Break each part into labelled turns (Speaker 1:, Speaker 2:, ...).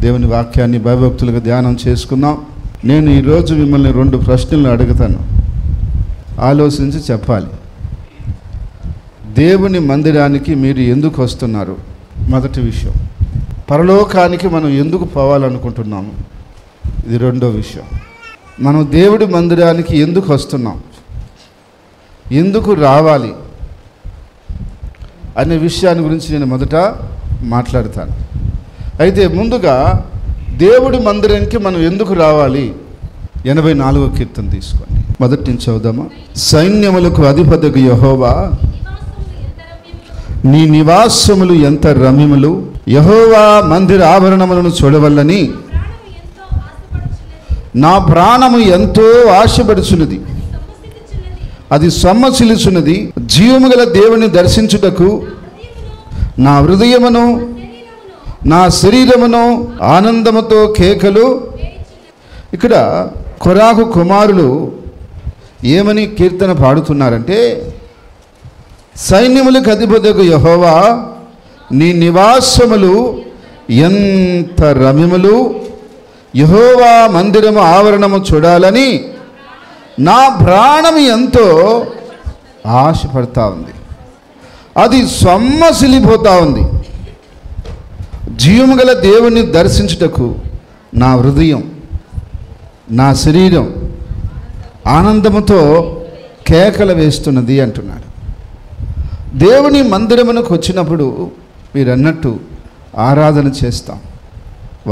Speaker 1: దేవుని వాక్యాన్ని భయభక్తులుగా ధ్యానం చేసుకుందాం. నేను ఈరోజు మిమ్మల్ని 2 ప్రశ్నలు అడుగుతాను, ఆలోచించి చెప్పాలి. దేవుని మందిరానికి మీరు ఎందుకు వస్తున్నారు? మొదటి విషయం. పరలోకానికి మనం ఎందుకు పోవాలనుకుంటున్నాము? ఇది రెండో విషయం. మనం దేవుడి మందిరానికి ఎందుకు వస్తున్నాం, ఎందుకు రావాలి అనే విషయాన్ని గురించి నేను మొదట మాట్లాడతాను. అయితే ముందుగా దేవుడి మందిరానికి మనం ఎందుకు రావాలి? 84వ కీర్తన తీసుకోండి, మొదటి నుంచి చదువుదామా. సైన్యములకు అధిపతికి యెహోవా, నీ నివాసములు ఎంత రమ్యములు, యెహోవా మందిర ఆభరణములను చూడవల్లని నా ప్రాణము ఎంతో ఆశపడుచున్నది, అది సొమ్మసిలుచున్నది. జీవము గల దేవుని దర్శించుటకు నా హృదయమును నా శరీరమును ఆనందముతో కేకలు. ఇక్కడ కొరాహు కుమారులు ఏమని కీర్తన పాడుతున్నారంటే, సైన్యములకు అధిపతియగు యెహోవా, నీ నివాసములు ఎంత రమ్యములు, యెహోవా మందిరము ఆవరణము చూడాలని నా ప్రాణము ఎంతో ఆశపడతా ఉంది, అది సొమ్మసిలిపోతా ఉంది. జీవము గల దేవుని దర్శించుటకు నా హృదయం నా శరీరం ఆనందముతో కేకలు వేస్తున్నది అంటున్నాడు. దేవుని మందిరమునకు వచ్చినప్పుడు మీరన్నట్టు ఆరాధన చేస్తాం,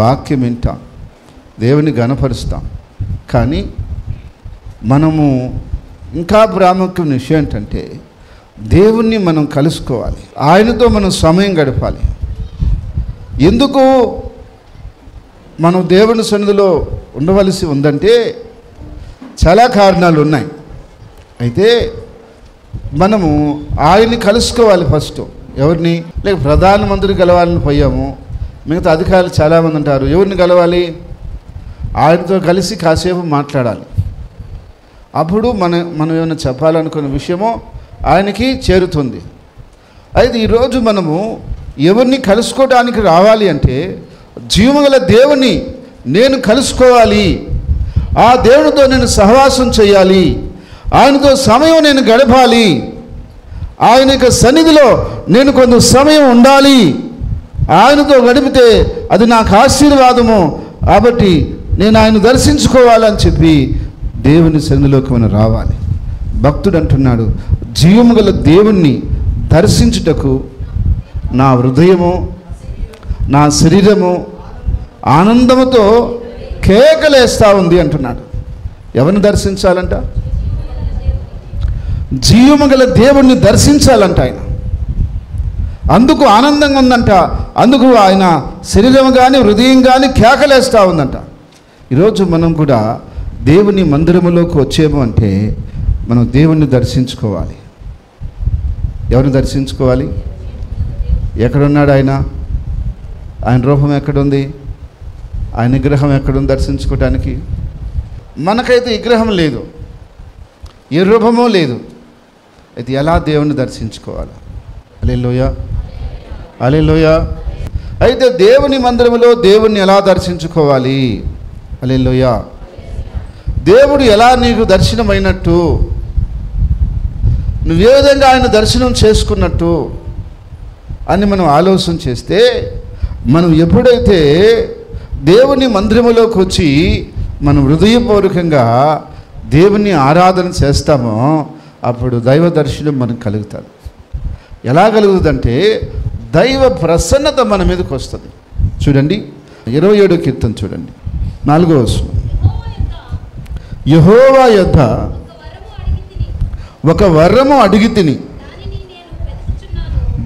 Speaker 1: వాక్యం వింటాం, దేవుని గణపరుస్తాం. కానీ మనము ఇంకా ప్రాముఖ్యం విషయం ఏంటంటే, దేవుణ్ణి మనం కలుసుకోవాలి, ఆయనతో మనం సమయం గడపాలి. ఎందుకు మనం దేవుని సన్నిధిలో ఉండవలసి ఉందంటే చాలా కారణాలు ఉన్నాయి. అయితే మనము ఆయన్ని కలుసుకోవాలి ఫస్ట్. ఎవరిని? లేక ప్రధానమంత్రి కలవాలని పోయాము, మిగతా అధికారులు చాలామంది ఉంటారు. ఎవరిని కలవాలి? ఆయనతో కలిసి కాసేపు మాట్లాడాలి. అప్పుడు మనం ఏమైనా చెప్పాలనుకున్న విషయమో ఆయనకి చేరుతుంది. అయితే ఈరోజు మనము ఎవరిని కలుసుకోవడానికి రావాలి అంటే, జీవముగల దేవుని నేను కలుసుకోవాలి, ఆ దేవునితో నేను సహవాసం చేయాలి, ఆయనతో సమయం నేను గడపాలి, ఆయన యొక్క సన్నిధిలో నేను కొంత సమయం ఉండాలి, ఆయనతో గడిపితే అది నాకు ఆశీర్వాదము, కాబట్టి నేను ఆయన దర్శించుకోవాలని చెప్పి దేవుని సన్నిధిలోకి మనం రావాలి. భక్తుడు అంటున్నాడు, జీవము గల దేవుణ్ణి దర్శించుటకు నా హృదయము నా శరీరము ఆనందముతో కేకలేస్తూ ఉంది అంటున్నాడు. ఎవరిని దర్శించాలంట? జీవము గల దేవుణ్ణి దర్శించాలంట ఆయన. అందుకు ఆనందంగా ఉందంట, అందుకు ఆయన శరీరం కానీ హృదయం కానీ కేకలేస్తూ ఉందంట. ఈరోజు మనం కూడా దేవుని మందిరములోకి వచ్చేమో అంటే మనం దేవుణ్ణి దర్శించుకోవాలి. ఎవరిని దర్శించుకోవాలి? ఎక్కడున్నాడు ఆయన? ఆయన రూపం ఎక్కడుంది? ఆయన విగ్రహం ఎక్కడుంది దర్శించుకోవటానికి? మనకైతే విగ్రహం లేదు, ఏ రూపమో లేదు. అయితే ఎలా దేవుణ్ణి దర్శించుకోవాలి? హల్లెలూయా, హల్లెలూయా. అయితే దేవుని మందిరములో దేవుణ్ణి ఎలా దర్శించుకోవాలి? హల్లెలూయా. దేవుడు ఎలా నీకు దర్శనమైనట్టు, నువ్వు ఏ విధంగా ఆయన దర్శనం చేసుకున్నట్టు అని మనం ఆలోచన చేస్తే, మనం ఎప్పుడైతే దేవుని మందిరములోకి వచ్చి మనం హృదయపూర్వకంగా దేవుని ఆరాధన చేస్తామో అప్పుడు దైవ దర్శనం మనకు కలుగుతుంది. ఎలా కలుగుతుందంటే, దైవ ప్రసన్నత మన మీదకి వస్తుంది. చూడండి 27వ కీర్తన చూడండి, 4వ వచనం. యెహోవా యొద్ద ఒక వరము అడిగితిని,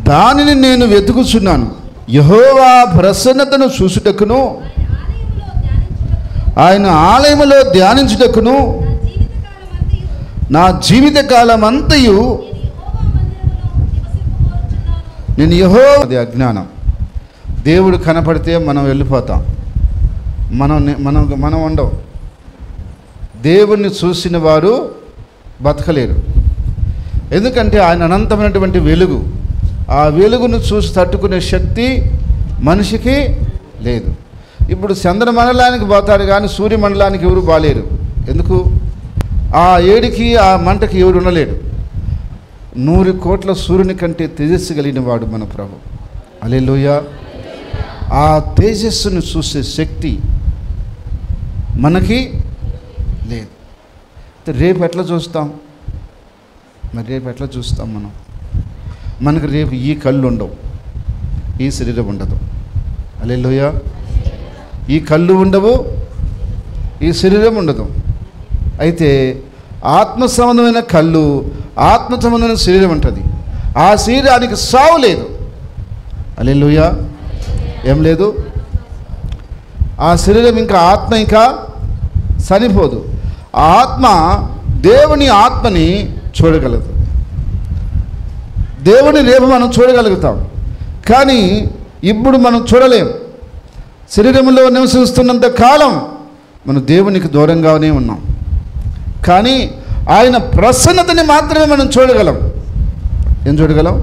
Speaker 1: దానిని నేను వెతుకుచున్నాను. యెహోవా ప్రసన్నతను చూసుటకును ఆయన ఆలయములో ధ్యానించుటకును నా జీవిత కాలమంతయు నేను యెహోవా. అది అజ్ఞానం. దేవుడు కనపడితే మనం వెళ్ళిపోతాం, మనం ఉండవు. దేవుణ్ణి చూసిన వారు బతకలేరు. ఎందుకంటే ఆయన అనంతమైనటువంటి వెలుగు, ఆ వెలుగును చూసి తట్టుకునే శక్తి మనిషికి లేదు. ఇప్పుడు చంద్రమండలానికి పోతారు కానీ సూర్యమండలానికి ఎవరు బాలేరు. ఎందుకు? ఆ ఏడికి ఆ మంటకి ఎవరు ఉండలేడు. 100 కోట్ల సూర్యుని కంటే తేజస్సు కలిగిన వాడు మన ప్రభు. హల్లెలూయా. ఆ తేజస్సును చూసే శక్తి మనకి లేదు. రేపు ఎట్లా చూస్తాం? మరి రేపు ఎట్లా చూస్తాం మనం? మనకు రేపు ఈ కళ్ళు ఉండవు, ఈ శరీరం ఉండదు. హల్లెలూయా. ఈ కళ్ళు ఉండవు, ఈ శరీరం ఉండదు. అయితే ఆత్మ సంబంధమైన కళ్ళు, ఆత్మ సంబంధమైన శరీరం ఉంటుంది. ఆ శరీరానికి సావు లేదు. హల్లెలూయా. ఏం లేదు? ఆ శరీరం ఇంకా ఆత్మ ఇంకా చనిపోదు. ఆ ఆత్మ దేవుని ఆత్మని చూడగలదు. దేవుని రేపు మనం చూడగలుగుతాం, కానీ ఇప్పుడు మనం చూడలేం. శరీరంలో నివసిస్తున్నంత కాలం మనం దేవునికి దూరంగానే ఉన్నాం. కానీ ఆయన ప్రసన్నతని మాత్రమే మనం చూడగలం. ఏం చూడగలం?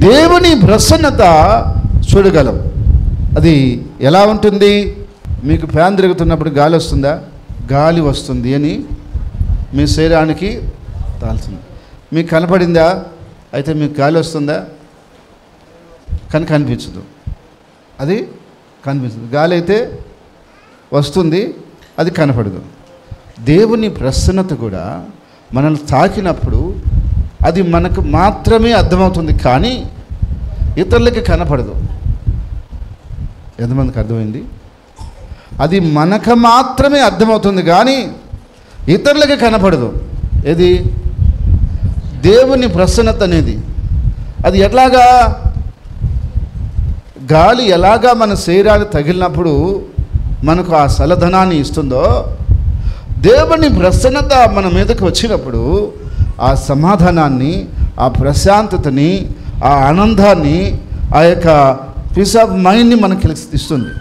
Speaker 1: దేవుని ప్రసన్నత చూడగలం. అది ఎలా ఉంటుంది? మీకు ఫ్యాన్ తిరుగుతున్నప్పుడు గాలి వస్తుందా? గాలి వస్తుంది అని మీ శరీరానికి తాల్సింది. మీకు కనపడిందా? అయితే మీకు గాలి వస్తుందా? కానీ కనిపించదు. అది కనిపించదు. గాలి అయితే వస్తుంది, అది కనపడదు. దేవుని ప్రసన్నత కూడా మనల్ని తాకినప్పుడు అది మనకు మాత్రమే అర్థమవుతుంది, కానీ ఇతరులకి కనపడదు. ఎంతమందికి అర్థమైంది? అది మనకు మాత్రమే అర్థమవుతుంది, కానీ ఇతరులకి కనపడదు. ఏది? దేవుని ప్రసన్నత అనేది. అది ఎట్లాగా? గాలి ఎలాగా మన శరీరానికి తగిలినప్పుడు మనకు ఆ చల్లదనాన్ని ఇస్తుందో, దేవుని ప్రసన్నత మన మీదకి వచ్చినప్పుడు ఆ సమాధానాన్ని, ఆ ప్రశాంతతని, ఆ ఆనందాన్ని, ఆ యొక్క పీస్ ఆఫ్ మైండ్ని మనకి ఇస్తుంది.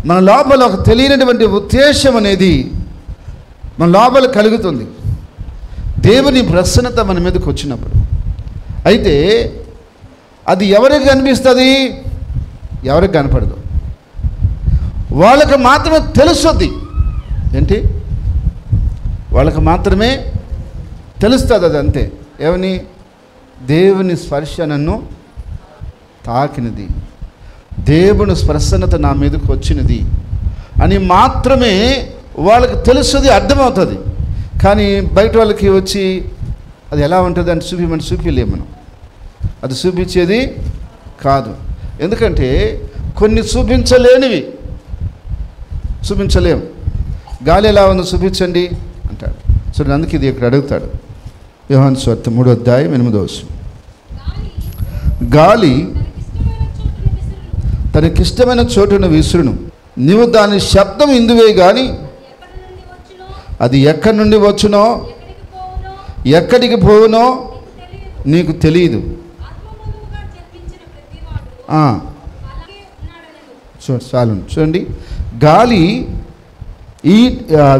Speaker 1: మన లోపల ఒక తెలియనటువంటి ఉద్దేశం అనేది మన లోపల కలుగుతుంది దేవుని ప్రసన్నత మన మీదకి వచ్చినప్పుడు. అయితే అది ఎవరికి కనిపిస్తుంది? ఎవరికి కనపడదు. వాళ్ళకి మాత్రమే తెలుస్తుంది. ఏంటి? వాళ్ళకి మాత్రమే తెలుస్తుంది. అది అంతే. ఏమని? దేవుని స్పర్శ నన్ను తాకినది, దేవుని ప్రసన్నత నా మీదకి వచ్చినది అని మాత్రమే వాళ్ళకి తెలుస్తుంది, అర్థమవుతుంది. కానీ బయట వాళ్ళకి వచ్చి అది ఎలా ఉంటుంది అంటే చూపించలేము మనం. అది చూపించేది కాదు. ఎందుకంటే కొన్ని చూపించలేనివి చూపించలేము. గాలి ఎలా ఉందో చూపించండి అంటాడు. చూడండి, అందుకే ఇది ఇక్కడ అడుగుతాడు. యోహాను సువార్త 3:8. గాలి తనకిష్టమైన చోటును విసురును, నీవు దాని శబ్దం ఇందువే కానీ అది ఎక్కడి నుండి వచ్చునో ఎక్కడికి పోవునో నీకు తెలియదు. చాలు. చూడండి, గాలి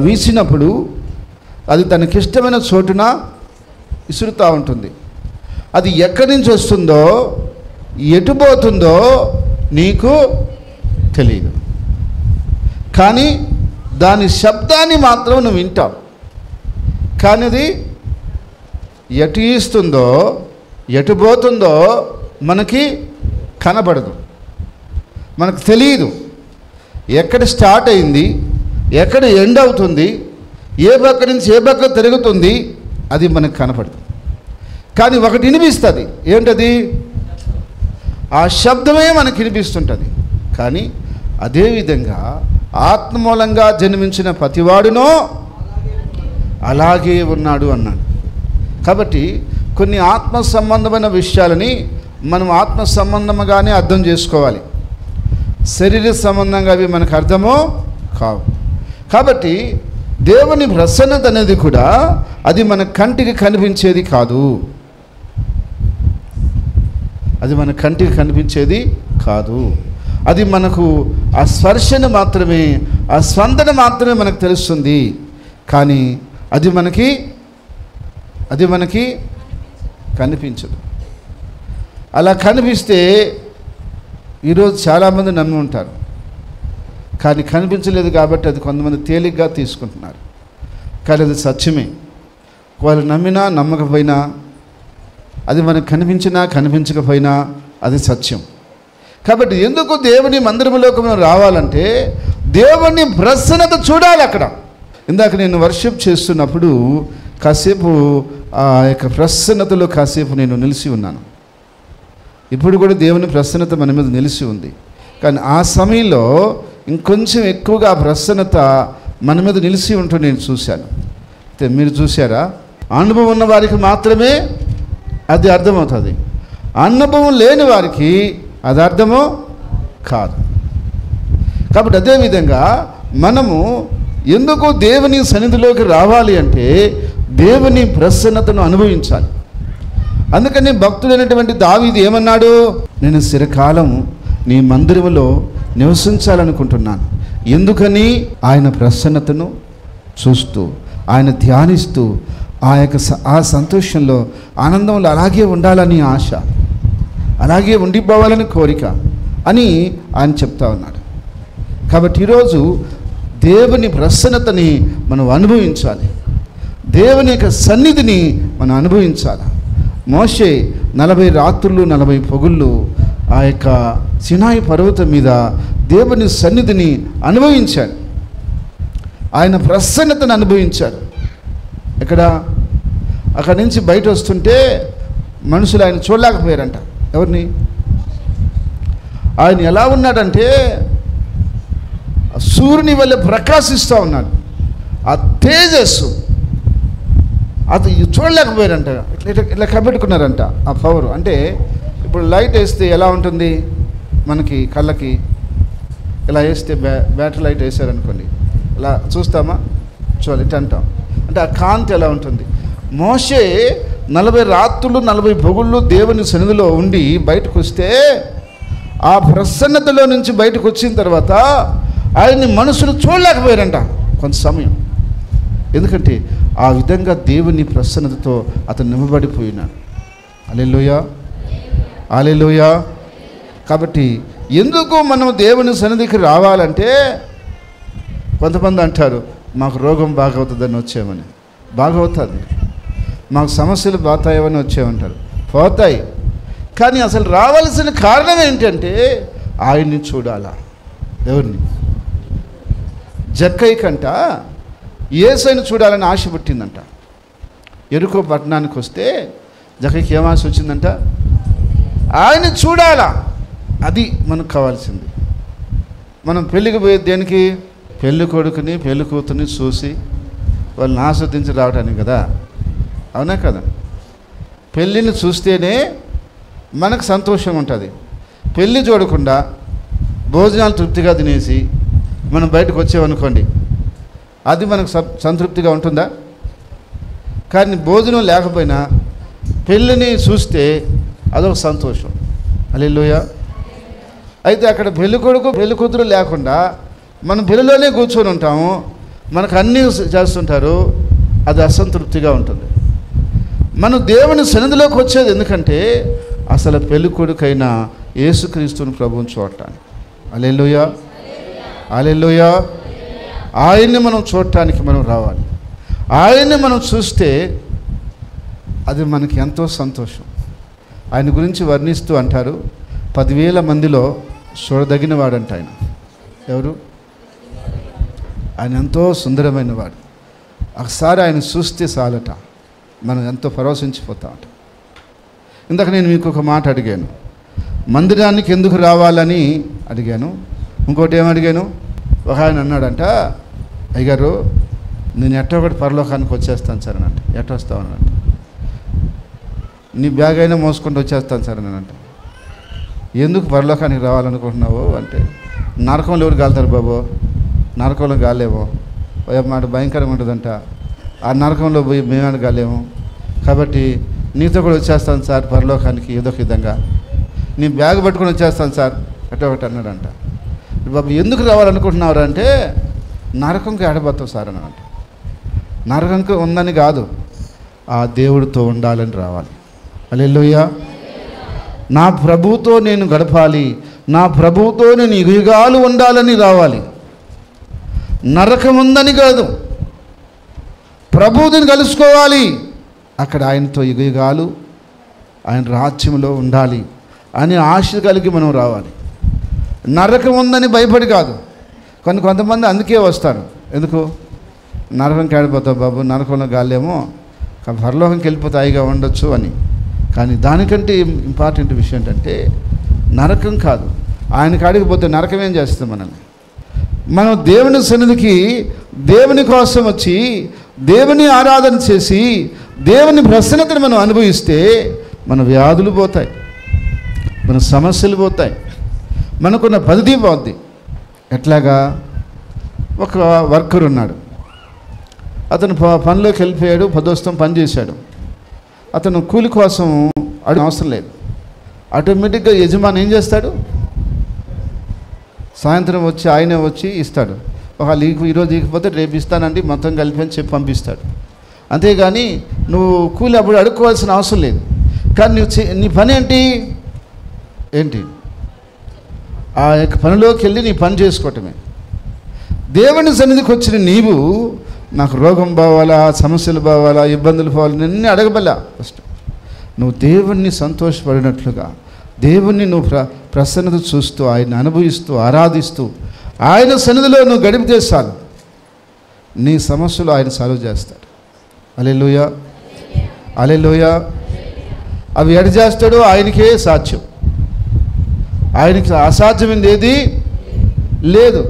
Speaker 1: వీసినప్పుడు అది తనకిష్టమైన చోటున విసురుతూ ఉంటుంది. అది ఎక్కడి నుంచి వస్తుందో, ఎటు పోతుందో నీకు తెలియదు, కానీ దాని శబ్దాన్ని మాత్రం నువ్వు వింటావు. కానీ అది ఎటు ఇస్తుందో, ఎటు పోతుందో మనకి కనబడదు, మనకు తెలియదు. ఎక్కడ స్టార్ట్ అయింది, ఎక్కడ ఎండ్ అవుతుంది, ఏ పక్క నుంచి ఏ పక్క తిరుగుతుంది, అది మనకు కనపడదు. కానీ ఒకటి వినిపిస్తుంది. ఏంటది? ఆ శబ్దమే మనకు వినిపిస్తుంటుంది. కానీ అదేవిధంగా ఆత్మ మూలంగా జన్మించిన ప్రతివాడునో అలాగే ఉన్నాడు అన్నాడు. కాబట్టి కొన్ని ఆత్మ సంబంధమైన విషయాలని మనం ఆత్మ సంబంధంగానే అర్థం చేసుకోవాలి. శరీర సంబంధంగా అవి మనకు అర్థమో కావు. కాబట్టి దేవుని ప్రసన్నత అనేది కూడా అది మన కంటికి కనిపించేది కాదు. అది మన కంటికి కనిపించేది కాదు. అది మనకు ఆ స్పర్శను మాత్రమే, ఆ స్పందన మాత్రమే మనకు తెలుస్తుంది. కానీ అది మనకి కనిపించదు. అలా కనిపిస్తే ఈరోజు చాలామంది నమ్మి ఉంటారు, కానీ కనిపించలేదు కాబట్టి అది కొంతమంది తేలిగ్గా తీసుకుంటున్నారు. కానీ అది సత్యమే. వాళ్ళు నమ్మినా నమ్మకపోయినా, అది మనకు కనిపించినా కనిపించకపోయినా అది సత్యం. కాబట్టి ఎందుకు దేవుని మందిరములోకి మనం రావాలంటే దేవుని ప్రసన్నత చూడాలి అక్కడ. ఇందాక నేను వర్షిప్ చేస్తున్నప్పుడు కాసేపు ఆ యొక్క ప్రసన్నతలో కాసేపు నేను నిలిచి ఉన్నాను. ఇప్పుడు కూడా దేవుని ప్రసన్నత మన మీద నిలిచి ఉంది. కానీ ఆ సమయంలో ఇంకొంచెం ఎక్కువగా ఆ ప్రసన్నత మన మీద నిలిచి ఉంటూ నేను చూశాను. అయితే మీరు చూసారా? అనుభవం ఉన్న వారికి మాత్రమే అది అర్థమవుతుంది, అనుభవం లేని వారికి అది అర్థమో కాదు. కాబట్టి అదేవిధంగా మనము ఎందుకు దేవుని సన్నిధిలోకి రావాలి అంటే దేవుని ప్రసన్నతను అనుభవించాలి. అందుకని భక్తుడైనటువంటి దావీదు ఏమన్నాడు? నేను చిరకాలం నీ మందిరములో నివసించాలనుకుంటున్నాను. ఎందుకని? ఆయన ప్రసన్నతను చూస్తూ, ఆయన ధ్యానిస్తూ, ఆ సంతోషంలో, ఆనందంలో అలాగే ఉండాలని ఆశ, అలాగే ఉండిపోవాలని కోరిక అని ఆయన చెప్తా ఉన్నాడు. కాబట్టి ఈరోజు దేవుని ప్రసన్నతని మనం అనుభవించాలి, దేవుని యొక్క సన్నిధిని మనం అనుభవించాలి. మోషే 40 రాత్రులు 40 పగుళ్ళు ఆ యొక్క సినాయి పర్వతం మీద దేవుని సన్నిధిని అనుభవించాడు, ఆయన ప్రసన్నతను అనుభవించాడు. అక్కడి నుంచి బయట వస్తుంటే మనుషులు ఆయన చూడలేకపోయారంట. ఎవరిని? ఆయన ఎలా ఉన్నాడంటే సూర్యుని వల్ల ప్రకాశిస్తూ ఉన్నాడు. ఆ తేజస్సు అది చూడలేకపోయారంట. ఇట్లా కబెట్టుకున్నారంట ఆ పవర్. అంటే ఇప్పుడు లైట్ వేస్తే ఎలా ఉంటుంది మనకి కళ్ళకి? ఇలా వేస్తే బ్యాటరీ లైట్ వేసారనుకోండి, ఇలా చూస్తామా? చూడాలి, ఇట్ అంటాం. అంటే ఆ కాంతి ఎలా ఉంటుంది? మోషే 40 రాత్రులు 40 పగుళ్ళు దేవుని సన్నిధిలో ఉండి బయటకు వస్తే ఆ ప్రసన్నతలో నుంచి బయటకు వచ్చిన తర్వాత ఆయన్ని మనుషులు చూడలేకపోయారంట కొంత సమయం. ఎందుకంటే ఆ విధంగా దేవుని ప్రసన్నతతో అతను నింపబడిపోయినాడు. హల్లెలూయా, హల్లెలూయా. కాబట్టి ఎందుకు మనం దేవుని సన్నిధికి రావాలంటే, కొంతమంది అంటారు మాకు రోగం బాగవుతుందని వచ్చామని. బాగవుతుంది. మాకు సమస్యలు పోతాయని వచ్చామంటారు. పోతాయి. కానీ అసలు రావాల్సిన కారణం ఏంటంటే ఆయన్ని చూడాలా. ఎవరిని? జక్కయ్య కంట యేసయ్యను చూడాలని ఆశ పుట్టిందంట. ఎరుకో పట్టణానికి వస్తే జక్కయ్యకి ఏం ఆశ వచ్చిందంట? ఆయన్ని చూడాలా. అది మనకు కావాల్సింది. మనం పెళ్ళికి పోయే దేనికి? పెళ్ళి కొడుకుని పెళ్ళి కూతుర్ని చూసి వాళ్ళని ఆస్వాదించి రావడానికి కదా. అవునా కదా? పెళ్ళిని చూస్తేనే మనకు సంతోషం ఉంటుంది. పెళ్ళి చూడకుండా భోజనాలు తృప్తిగా తినేసి మనం బయటకు వచ్చామనుకోండి, అది మనకు సంతృప్తిగా ఉంటుందా? కానీ భోజనం లేకపోయినా పెళ్ళిని చూస్తే అదొక సంతోషం. హల్లెలూయా. అయితే అక్కడ పెళ్ళి కొడుకు పెళ్ళి కూతురు లేకుండా మనం పెళ్ళిలోనే కూర్చొని ఉంటాము, మనకు అన్నీ చేస్తుంటారు, అది అసంతృప్తిగా ఉంటుంది. మనం దేవుని సన్నిధిలోకి వచ్చేది ఎందుకంటే అసలు పెళ్ళి కొడుకైన యేసుక్రీస్తుని ప్రభువుని చూడటానికి. హల్లెలూయా, హల్లెలూయా. ఆయన్ని మనం చూడటానికి మనం రావాలి. ఆయన్ని మనం చూస్తే అది మనకి ఎంతో సంతోషం. ఆయన గురించి వర్ణిస్తూ అంటారు, 10,000 మందిలో చూడదగిన వాడంట ఆయన. ఎవరు? ఆయన ఎంతో సుందరమైన వాడు. ఒకసారి ఆయన చూస్తే చాలట మనం ఎంతో పరవశించిపోతామట. ఇందాక నేను మీకు ఒక మాట అడిగాను, మందిరానికి ఎందుకు రావాలని అడిగాను. ఇంకోటి ఏమడిగాను? ఒక ఆయన అన్నాడంట, అయ్యగారు నేను ఎట్టో ఒకటి పరలోకానికి వచ్చేస్తాను సార్ అని. ఎట్ట వస్తావనంట? నీ బ్యాగ్ అయినా మోసుకుంటూ వచ్చేస్తాను సార్ అని అంట. ఎందుకు పరలోకానికి రావాలనుకుంటున్నావు అంటే, నరకంలో ఎవరు గాలుతారు బాబు? నరకంలో గాలేమో, మాట భయంకరంగా ఉంటుందంట. ఆ నరకంలో పోయి మేమని గాలేము. కాబట్టి నీతో కూడా వచ్చేస్తాను సార్ పరలోకానికి ఏదో ఒక విధంగా, నీ బ్యాగ్ పట్టుకొని వచ్చేస్తాను సార్ అట్లా ఒకటి అన్నాడంట. బాబు ఎందుకు రావాలనుకుంటున్నారు అంటే, నరకంకి ఆడబోతావు సార్ అని అంట. నరకంకి ఉందని కాదు, ఆ దేవుడితో ఉండాలని రావాలి. హల్లెలూయా. నా ప్రభువుతో నేను గడపాలి, నా ప్రభువుతో నేను యుగాలు ఉండాలని రావాలి. నరకం ఉందని కాదు, ప్రభువుని కలుసుకోవాలి, అక్కడ ఆయనతో యుగాలు ఆయన రాజ్యంలో ఉండాలి అని ఆశ కలిగి మనం రావాలి. నరకం ఉందని భయపడి కాదు. కొంతమంది అందుకే వస్తారు. ఎందుకు? నరకంకి వెళ్ళిపోతావు బాబు, నరకంలో గాలేమో పరలోకంకి వెళ్ళిపోతే హాయిగా ఉండొచ్చు అని. కానీ దానికంటే ఇంపార్టెంట్ విషయం ఏంటంటే నరకం కాదు, ఆయన కాడికి పోతే నరకం ఏం చేస్తుంది మనల్ని? మనం దేవుని సన్నిధికి దేవుని కోసం వచ్చి దేవుని ఆరాధన చేసి దేవుని ప్రసన్నతను మనం అనుభవిస్తే మన వ్యాధులు పోతాయి, మన సమస్యలు పోతాయి, మనకున్న పద్ధతి పోద్ది. ఎట్లాగా? ఒక వర్కర్ ఉన్నాడు, అతను పనిలోకి వెళ్ళిపోయాడు, పొద్దుస్తం పని చేశాడు. అతను కూలి కోసం అవసరం లేదు. ఆటోమేటిక్గా యజమాని ఏం చేస్తాడు? సాయంత్రం వచ్చి ఆయనే వచ్చి ఇస్తాడు. ఒక ఈరోజు ఇకపోతే రేపు ఇస్తానండి మొత్తం కలిపి అని చెప్పి పంపిస్తాడు. అంతేగాని నువ్వు కూలి అప్పుడు అడుక్కోవాల్సిన అవసరం లేదు. కానీ నీ పని ఏంటి? ఆ యొక్క పనిలోకి వెళ్ళి నీ పని చేసుకోవటమే. దేవుని సన్నిధికి వచ్చిన నీవు నాకు రోగం పోవాలా, సమస్యలు పోవాలా, ఇబ్బందులు పోవాలా, నిన్నే అడగబల్లా. ఫస్ట్ నువ్వు దేవుణ్ణి సంతోషపడినట్లుగా దేవుణ్ణి నువ్వు ప్రసన్నత చూస్తూ ఆయన్ని అనుభవిస్తూ ఆరాధిస్తూ ఆయన సన్నిధిలో నువ్వు గడిపితే చాలు, నీ సమస్యలు ఆయన సాల్వ్ చేస్తాడు. హల్లెలూయా, హల్లెలూయా. అవి ఎడ చేస్తాడో ఆయనకే సాధ్యం. ఆయనకి అసాధ్యమైనది ఏది లేదు.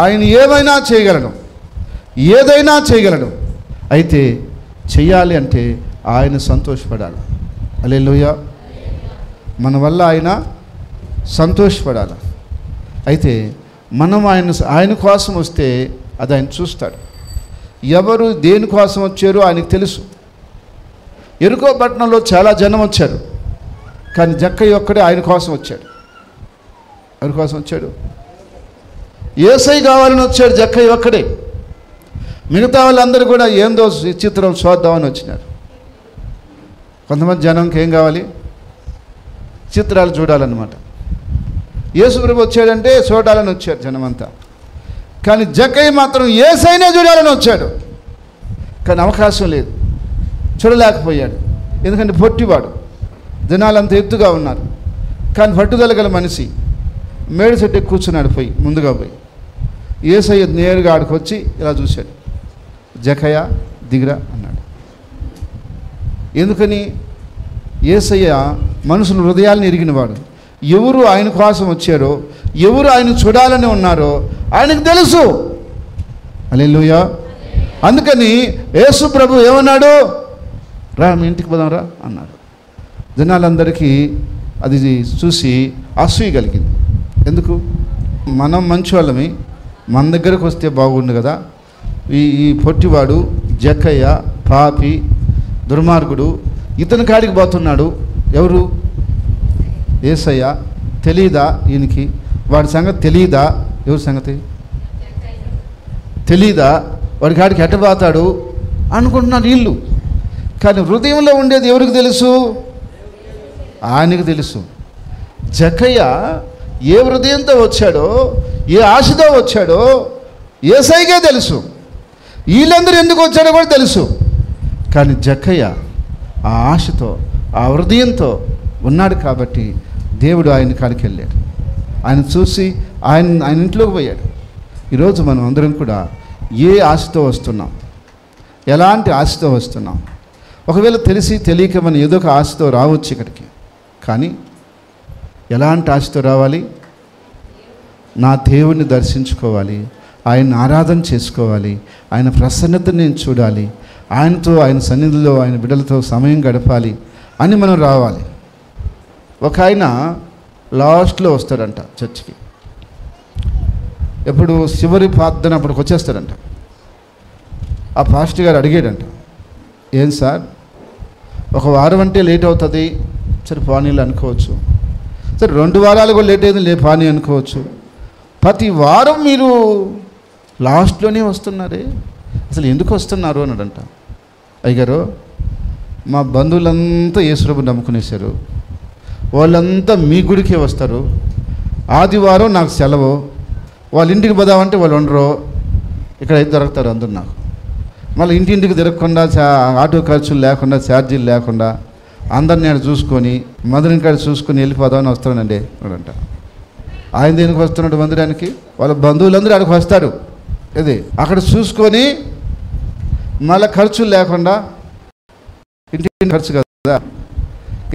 Speaker 1: ఆయన ఏమైనా చేయగలడు, ఏదైనా చేయగలడు. అయితే చెయ్యాలి అంటే ఆయన సంతోషపడాలి. హల్లెలూయా. మన వల్ల ఆయన సంతోషపడాలి. అయితే మనం ఆయన కోసం వస్తే అది ఆయన చూస్తాడు. ఎవరు దేనికోసం వచ్చారో ఆయనకు తెలుసు. ఎరుకో పట్టణంలో చాలా జనం వచ్చారు, కానీ జక్కయ్య ఒక్కడే ఆయన కోసం వచ్చాడు. ఎవరి కోసం వచ్చాడు? యేసయ్య కావాలని వచ్చాడు జక్కయ్య ఒక్కడే. మిగతా వాళ్ళందరూ కూడా ఏందో చిత్రం చూద్దామని వచ్చినారు. కొంతమంది జనంకి ఏం కావాలి? చిత్రాలు చూడాలన్నమాట. యేసు ప్రభు వచ్చాడంటే చూడాలని వచ్చారు జనమంతా. కానీ జక్కయ్య మాత్రం యేసయ్యనే చూడాలని వచ్చాడు. కానీ అవకాశం లేదు, చూడలేకపోయాడు. ఎందుకంటే పొట్టివాడు, జనాలంతా ఎత్తుగా ఉన్నారు. కానీ పట్టుదల గల మనిషి మేడు చెట్టు కూర్చున్నాడు, ముందుగా పోయి యేసయ్య నేరుగా ఆడికి వచ్చి ఇలా చూశాడు. జక్కయ్య దిగిరా అన్నాడు. ఎందుకని? యేసయ్య మనుషుల హృదయాలను ఎరిగినవాడు. ఎవరు ఆయన కోసం వచ్చారో, ఎవరు ఆయన చూడాలని ఉన్నారో ఆయనకు తెలుసు. హల్లెలూయా. అందుకని యేసు ప్రభు ఏమన్నాడు? రా, మీ ఇంటికి పోదాంరా అన్నాడు. జనాలందరికీ అది చూసి అసూయ కలిగింది. ఎందుకు? మనం మంచి వాళ్ళమి, మన దగ్గరకు వస్తే బాగుండు కదా. ఈ పొట్టివాడు జక్కయ్య పాపి దుర్మార్గుడు, ఇతని కాడికి పోతున్నాడు. ఎవరు? యేసయ్య. తెలీదా ఈయనకి? వాడి సంగతి తెలీదా? ఎవరి సంగతి తెలీదా? వాడి కాడికి ఎట్టబోతాడు అనుకుంటున్నారు వీళ్ళు. కానీ హృదయంలో ఉండేది ఎవరికి తెలుసు? ఆయనకు తెలుసు. జక్కయ్య ఏ హృదయంతో వచ్చాడో, ఏ ఆశతో వచ్చాడో యేసయ్యకే తెలుసు. వీళ్ళందరూ ఎందుకు వచ్చాడో కూడా తెలుసు. కానీ జక్కయ్య ఆ ఆశతో, ఆ హృదయంతో ఉన్నాడు కాబట్టి దేవుడు ఆయన కాడికి వెళ్ళాడు. ఆయన చూసి ఆయన ఇంట్లోకి పోయాడు. ఈరోజు మనం అందరం కూడా ఏ ఆశతో వస్తున్నాం? ఎలాంటి ఆశతో వస్తున్నాం? ఒకవేళ తెలిసి తెలియక మనం ఏదో ఒక ఆశతో రావచ్చు ఇక్కడికి. కానీ ఎలాంటి ఆశతో రావాలి? నా దేవుణ్ణి దర్శించుకోవాలి, ఆయన ఆరాధన చేసుకోవాలి, ఆయన ప్రసన్నతను నేను చూడాలి, ఆయనతో, ఆయన సన్నిధిలో, ఆయన బిడ్డలతో సమయం గడపాలి అని మనం రావాలి. ఒక ఆయన లాస్ట్లో వస్తాడంట చర్చికి. ఎప్పుడు చివరి ప్రార్థన అప్పటికి వచ్చేస్తాడంట. ఆ పాస్టర్ గారు అడిగాడంట, ఏం సార్ ఒక వారం అంటే లేట్ అవుతుంది, సరే పానీలు అనుకోవచ్చు, సరే 2 వారాలు కూడా లేట్ అయింది, పానీ అనుకోవచ్చు, ప్రతి వారం మీరు లాస్ట్లోనే వస్తున్నారే, అసలు ఎందుకు వస్తున్నారు అన్నాడంట. అయ్యగారు, మా బంధువులంతా యేసు ప్రభువుని నమ్ముకునేశారు, వాళ్ళంతా మీ గుడికే వస్తారు. ఆదివారం నాకు సెలవు, వాళ్ళ ఇంటికి పోదామంటే వాళ్ళు ఉండరు, ఇక్కడ అయితే దొరుకుతారు అందరు నాకు. మళ్ళీ ఇంటింటికి తిరగకుండా ఆటో ఖర్చులు లేకుండా ఛార్జీలు లేకుండా అందరిని ఆడ చూసుకొని మందిరం కాడ చూసుకొని వెళ్ళిపోదామని వస్తానండి అంట. ఆయన దేనికి వస్తున్నాడు మందిరానికి? వాళ్ళ బంధువులందరూ ఆడికి వస్తారు. ఇది అక్కడ చూసుకొని మళ్ళీ ఖర్చులు లేకుండా, ఇంటి ఖర్చు కదా,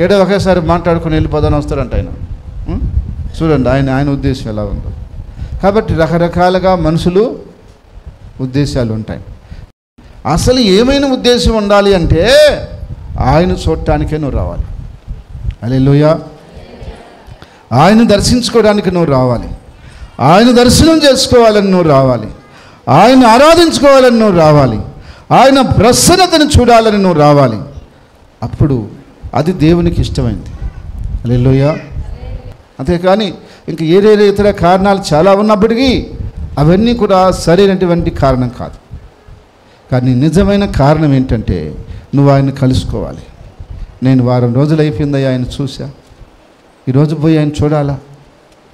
Speaker 1: ఏడో ఒకేసారి మాట్లాడుకొని వెళ్ళిపోదామని వస్తారంట ఆయన. చూడండి ఆయన ఉద్దేశం ఎలా ఉందో. కాబట్టి రకరకాలుగా మనుషులు ఉద్దేశాలు ఉంటాయి. అసలు ఏమైనా ఉద్దేశం ఉండాలి అంటే ఆయన చూడటానికే నువ్వు రావాలి. హల్లెలూయా. ఆయన దర్శించుకోవడానికి నువ్వు రావాలి. ఆయన దర్శనం చేసుకోవాలని నువ్వు రావాలి. ఆయన ఆరాధించుకోవాలని నువ్వు రావాలి. ఆయన ప్రసన్నతను చూడాలని నువ్వు రావాలి. అప్పుడు అది దేవునికి ఇష్టమైంది. హల్లెలూయా. అంతేకాని ఇంక ఏదేదో ఇతర కారణాలు చాలా ఉన్నప్పటికీ అవన్నీ కూడా సరైనటువంటి కారణం కాదు. కానీ నిజమైన కారణం ఏంటంటే నువ్వు ఆయన కలుసుకోవాలి. నేను వారం రోజులు అయిపోయిందయ్యా ఆయన చూసా, ఈరోజు పోయి ఆయన చూడాలా,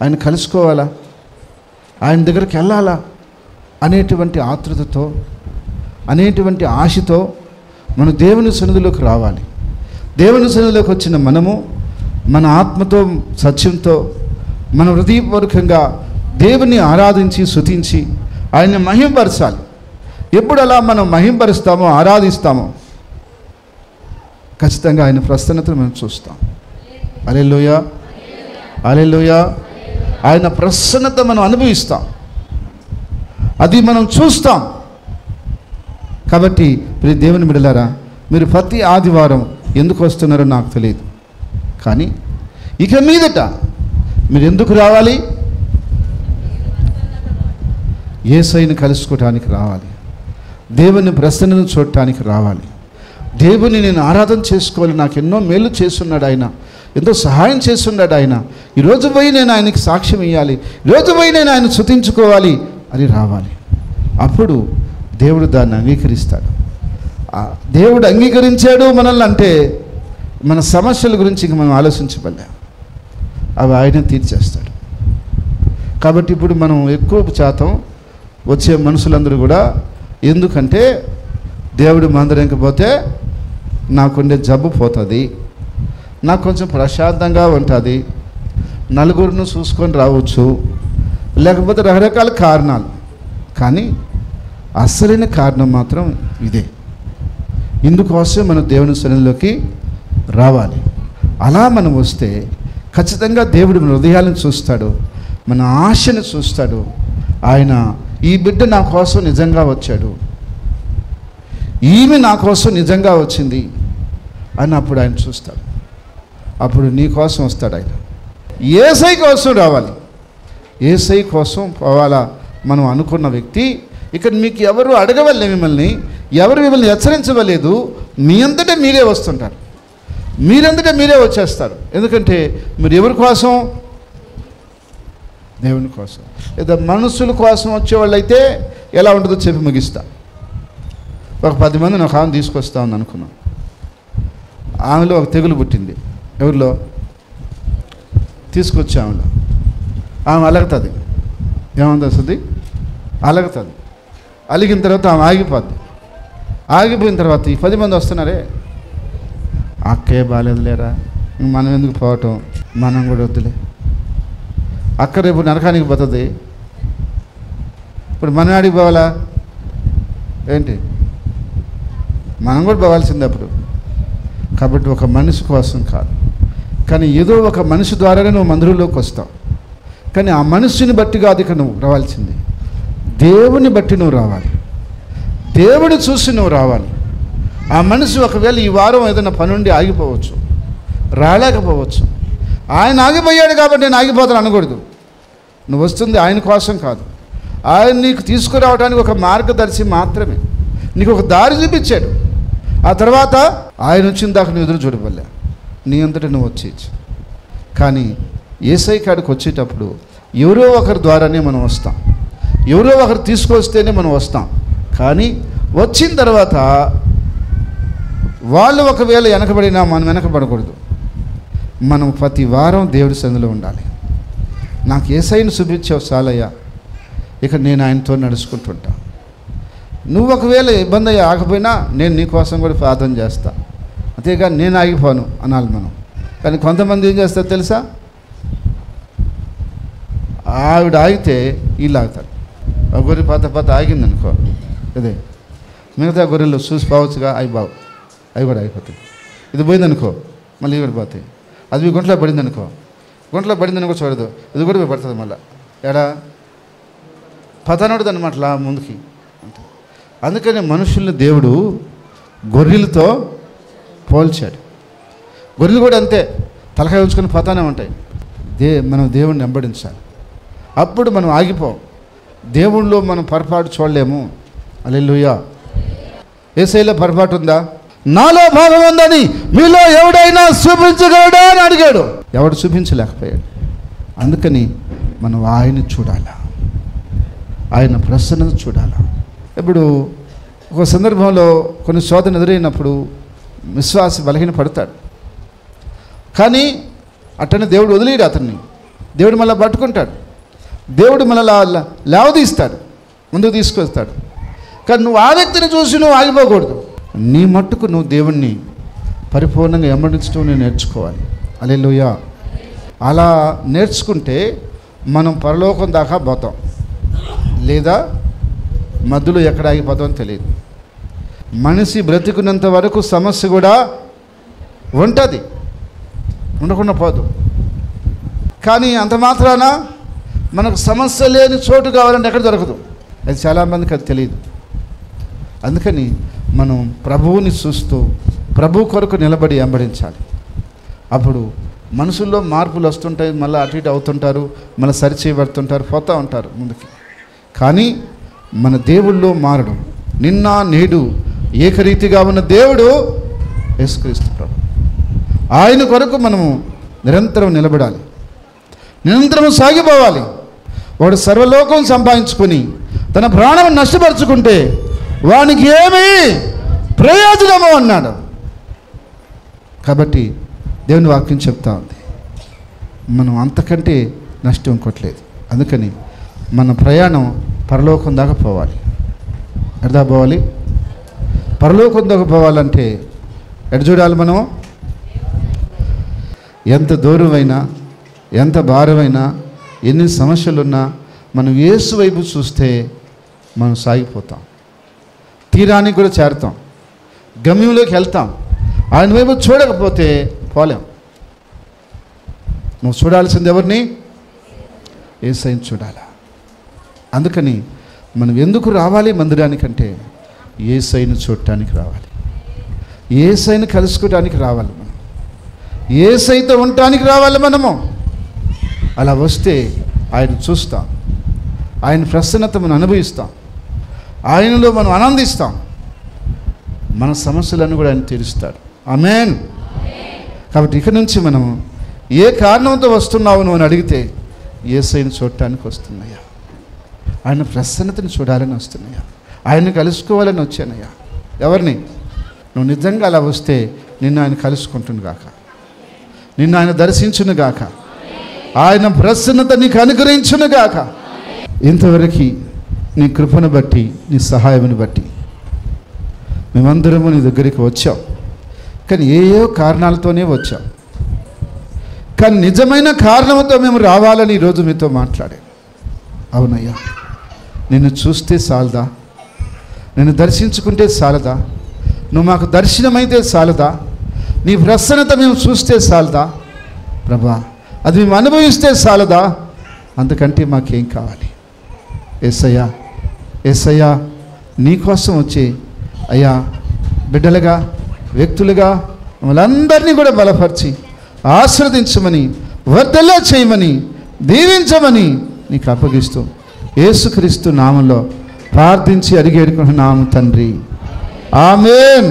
Speaker 1: ఆయన కలుసుకోవాలా, ఆయన దగ్గరికి వెళ్ళాలా అనేటువంటి ఆతృతతో, అనేటువంటి ఆశతో మనం దేవుని సన్నిధిలోకి రావాలి. దేవుని సన్నిధిలోకి వచ్చిన మనము మన ఆత్మతో సత్యంతో మన హృదయపూర్వకంగా దేవుని ఆరాధించి స్తుతించి ఆయన్ని మహిమపరచాలి. ఎప్పుడు అలా మనం మహిమపరుస్తామో ఆరాధిస్తామో ఖచ్చితంగా ఆయన ప్రసన్నతను మనం చూస్తాం. హల్లెలూయా, హల్లెలూయా. ఆయన ప్రసన్నత మనం అనుభవిస్తాం, అది మనం చూస్తాం. కాబట్టి ప్రియ దేవుని బిడ్డలారా, మీరు ప్రతి ఆదివారం ఎందుకు వస్తున్నారో నాకు తెలియదు, కానీ ఇక మీదట మీరు ఎందుకు రావాలి? యేసయ్యను కలుసుకోవటానికి రావాలి. దేవుని ప్రసన్నను చూడటానికి రావాలి. దేవుని నేను ఆరాధన చేసుకోవాలి, నాకు ఎన్నో మేలు చేస్తున్నాడు ఆయన, ఎంతో సహాయం చేస్తున్నాడు ఆయన, ఈరోజు పోయి నేను ఆయనకి సాక్ష్యం ఇవ్వాలి, ఈరోజు పోయి నేను ఆయన స్తుతించుకోవాలి అని రావాలి. అప్పుడు దేవుడు దాన్ని అంగీకరిస్తాడు. దేవుడు అంగీకరించాడు మనల్ని అంటే మన సమస్యల గురించి ఇంక మనం ఆలోచించబడలే, అవి ఆయన తీర్చేస్తాడు. కాబట్టి ఇప్పుడు మనం ఎక్కువ శాతం వచ్చే మనుషులందరూ కూడా ఎందుకంటే దేవుడు మందిరంకి పోతే నాకుండే జబ్బు పోతుంది, నాకు కొంచెం ప్రశాంతంగా ఉంటుంది, నలుగురిని చూసుకొని రావచ్చు, లేకపోతే రకరకాల కారణాలు. కానీ అసలైన కారణం మాత్రం ఇదే. ఇందుకోసం మనం దేవుని సన్నిధిలోకి రావాలి. అలా మనం వస్తే ఖచ్చితంగా దేవుడు మన హృదయాలను చూస్తాడు, మన ఆశను చూస్తాడు. ఆయన ఈ బిడ్డ నా కోసం నిజంగా వచ్చాడు, ఈమె నా కోసం నిజంగా వచ్చింది అని అప్పుడు ఆయన చూస్తాడు. అప్పుడు నీ కోసం వస్తాడు ఆయన. యేసయ్య కోసం రావాలి, యేసయ్య కోసం పోవాలా మనం అనుకున్న వ్యక్తి. ఇక్కడ మీకు ఎవరు అడగవలే, మిమ్మల్ని ఎవరు మిమ్మల్ని హెచ్చరించవలేదు, మీ అంతటా మీరే వస్తుంటారు, మీరంతటా మీరే వచ్చేస్తారు. ఎందుకంటే మీరు ఎవరి కోసం? దేవుని కోసం. లేదా మనుషుల కోసం వచ్చేవాళ్ళు అయితే ఎలా ఉంటుందో చెప్పి ముగిస్తా. ఒక 10 మందిని ఒక ఆమె తీసుకొస్తా ఉంది అనుకున్నాం. ఆమెలో ఒక తెగులు పుట్టింది. ఎవరిలో? తీసుకొచ్చి ఆమె అలగుతుంది. ఏమంది వస్తుంది? అలగుతుంది. అలిగిన తర్వాత ఆమె ఆగిపోద్ది. ఆగిపోయిన తర్వాత ఈ 10 మంది వస్తున్నారే, అక్కే బాగాలేదు లేరా, మనం ఎందుకు పోవటం, మనం కూడా వద్దులే, అక్క రేపు నరకానికి పోతుంది, ఇప్పుడు మనం ఆడికి పోవాలా ఏంటి? మనం కూడా పోవాల్సిందే అప్పుడు. కాబట్టి ఒక మనిషి కోసం కాదు, కానీ ఏదో ఒక మనిషి ద్వారానే నువ్వు మందిరంలోకి వస్తావు. కానీ ఆ మనిషిని బట్టి కాదు ఇక నువ్వు రావాల్సింది, దేవుని బట్టి నువ్వు రావాలి, దేవుని చూసి నువ్వు రావాలి. ఆ మనిషి ఒకవేళ ఈ వారం ఏదైనా పనుండి ఆగిపోవచ్చు, రాలేకపోవచ్చు. ఆయన ఆగిపోయాడు కాబట్టి నేను ఆగిపోతాను అనకూడదు. నువ్వు వస్తుంది ఆయన కోసం కాదు, ఆయన నీకు తీసుకురావడానికి ఒక మార్గదర్శి మాత్రమే. నీకు ఒక దారి చూపించాడు. ఆ తర్వాత ఆయన వచ్చిన దాకా నువ్వు ఎదురు చూడవలే, నీ అంతటా నువ్వు వచ్చేయచ్చు. కానీ యేసయ్య కాడికి వచ్చేటప్పుడు ఎవరో ఒకరి ద్వారానే మనం వస్తాం, ఎవరో ఒకరు తీసుకొస్తేనే మనం వస్తాం. కానీ వచ్చిన తర్వాత వాళ్ళు ఒకవేళ వెనకబడినా మనం వెనకబడకూడదు. మనం ప్రతి వారం దేవుడి సన్నిధిలో ఉండాలి. నాకు యేసయ్యను చూపించావు చాలయ్యా, ఇక నేను ఆయనతో నడుచుకుంటుంటా. నువ్వు ఒకవేళ ఇబ్బంది ఆగపోయినా నేను నీ కోసం కూడా ప్రార్థన చేస్తా, అంతేగాని నేను ఆగిపోను అనాలి మనం. కానీ కొంతమంది ఏం చేస్తారు తెలుసా, ఆవిడ ఆగితే వీళ్ళు ఆగుతారు. ఒక గొర్రె పాత ఆగింది అనుకో, అదే మిగతా గొర్రెలు చూసి పోవచ్చుగా, అవి బావు అవి కూడా అయిపోతాయి. ఇది పోయిందనుకో మళ్ళీ ఇవి కూడా పోతాయి. అది గుంటలో పడిందనుకో, గుంటలో పడిందనుకో చూడదు, ఇది కూడా పడుతుంది మళ్ళీ. ఎడా పతనోడు అనమాట లా ముందుకి. అందుకని మనుషుల్ని దేవుడు గొర్రెలతో పోల్చాడు. గొర్రెలు కూడా అంతే, తలకాయ ఉంచుకొని పతానే ఉంటాయి. మనం దేవుణ్ణి వెంబడించాలి, అప్పుడు మనం ఆగిపోం. దేవుళ్ళలో మనం పొరపాటు చూడలేము. హల్లెలూయా. యేసయ్యలో పొరపాటు ఉందా? నాలో భాగం ఉందని మీలో ఎవడైనా చూపించగలడా అని అడిగాడు. ఎవడు చూపించలేకపోయాడు. అందుకని మనం ఆయన చూడాలా, ఆయన ప్రసన్నత చూడాలా. ఇప్పుడు ఒక సందర్భంలో కొన్ని శోధన ఎదురైనప్పుడు విశ్వాసి బలహీన పడతాడు. కానీ అట్టనే దేవుడు వదిలేడు అతన్ని. దేవుడు మళ్ళీ పట్టుకుంటాడు, దేవుడు మళ్ళీ లేవదీస్తాడు, ముందుకు తీసుకొస్తాడు. కానీ నువ్వు ఆ వ్యక్తిని చూసి నువ్వు ఆగిపోకూడదు. నీ మట్టుకు నువ్వు దేవుణ్ణి పరిపూర్ణంగా వెంబడించడం నేను నేర్చుకోవాలి. హల్లెలూయా. అలా నేర్చుకుంటే మనం పరలోకం దాకా పోతాం, లేదా మధ్యలో ఎక్కడ ఆగిపోతామని తెలియదు. మనిషి బ్రతికున్నంత వరకు సమస్య కూడా ఉంటుంది, ఉండకుండా పోదు. కానీ అంత మాత్రాన మనకు సమస్య లేని చోటు కావాలంటే ఎక్కడ దొరకదు. అది చాలామందికి అది తెలియదు. అందుకని మనం ప్రభువుని చూస్తూ ప్రభు కొరకు నిలబడి వెంబడించాలి. అప్పుడు మనుషుల్లో మార్పులు వస్తుంటాయి, మళ్ళీ అటు ఇటు అవుతుంటారు, మళ్ళీ సరిచేయబడుతుంటారు, పోతూ ఉంటారు ముందుకి. కానీ మన దేవుళ్ళో మారడం, నిన్న నేడు ఏకరీతిగా ఉన్న దేవుడు యేసుక్రీస్తు ప్రభు. ఆయన కొరకు మనము నిరంతరం నిలబడాలి, నిరంతరం సాగిపోవాలి. వాడు సర్వలోకం సంపాదించుకొని తన ప్రాణం నష్టపరుచుకుంటే వానికి ఏమీ ప్రయోజనము అన్నాడు. కాబట్టి దేవుని వాక్యం చెప్తా ఉంది, మనం అంతకంటే నష్టం ఇంకోట్లేదు. అందుకని మన ప్రయాణం పరలోకం దాకా పోవాలి. ఎడదా పోవాలి? పరలోకం దాకా పోవాలంటే ఎడ చూడాలి? మనం ఎంత దూరమైనా, ఎంత భారమైనా, ఎన్ని సమస్యలున్నా మనం యేసు వైపు చూస్తే మనం సాగిపోతాం, తీరానికి కూడా చేరుతాం, గమ్యంలోకి వెళ్తాం. ఆయన వైపు చూడకపోతే పోలేం. నువ్వు చూడాల్సింది ఎవరిని? యేసయ్యని చూడాలా. అందుకని మనం ఎందుకు రావాలి మందిరానికంటే యేసయ్యని చూడటానికి రావాలి, యేసయ్యని కలుసుకోవడానికి రావాలి, మనం యేసయ్యతో ఉండటానికి రావాలి. మనము అలా వస్తే ఆయన చూస్తాం, ఆయన ప్రసన్నత మనం అనుభవిస్తాం, ఆయనలో మనం ఆనందిస్తాం, మన సమస్యలను కూడా ఆయన తీరుస్తాడు. ఆమేన్. కాబట్టి ఇక నుంచి మనం ఏ కారణంతో వస్తున్నావు నువ్వు అని అడిగితే యేసయ్యని చూడటానికి వస్తున్నాయా, ఆయన ప్రసన్నతని చూడాలని వస్తున్నాయా, ఆయన్ని కలుసుకోవాలని వచ్చానయ్యా. ఎవరిని? నువ్వు నిజంగా అలా వస్తే నిన్ను ఆయన కలుసుకుంటును గాక, నిన్ను ఆయన దర్శించును గాక, ఆయన ప్రసన్నత నీకు అనుగ్రహించును గాక. ఇంతవరకు నీ కృపను బట్టి, నీ సహాయముని బట్టి మేమందరము నీ దగ్గరికి వచ్చాం. కానీ ఏయో కారణాలతోనే వచ్చాం. కానీ నిజమైన కారణంతో మేము రావాలని ఈరోజు మీతో మాట్లాడాను. అవునయ్యా, నిన్ను చూస్తే చాలదా? నిన్ను దర్శించుకుంటే చాలదా? నువ్వు మాకు దర్శనమైతే చాలదా? నీ ప్రసన్నత మేము చూస్తే చాలదా ప్రభా? అది మేము అనుభవిస్తే చాలదా? అంతకంటే మాకేం కావాలి? యేసయ్యా, యేసయ్యా, నీకోసం వచ్చి అయ్యా బిడ్డలుగా, వ్యక్తులుగా మమ్మల్ని అందరినీ కూడా బలపరిచి ఆశీర్వదించమని, వర్ధలా చేయమని, దీవించమని నీకు అప్పగిస్తూ యేసుక్రీస్తు నామంలో ప్రార్థించి అడిగేడుకుంటున్నాము తండ్రి. ఆమేన్.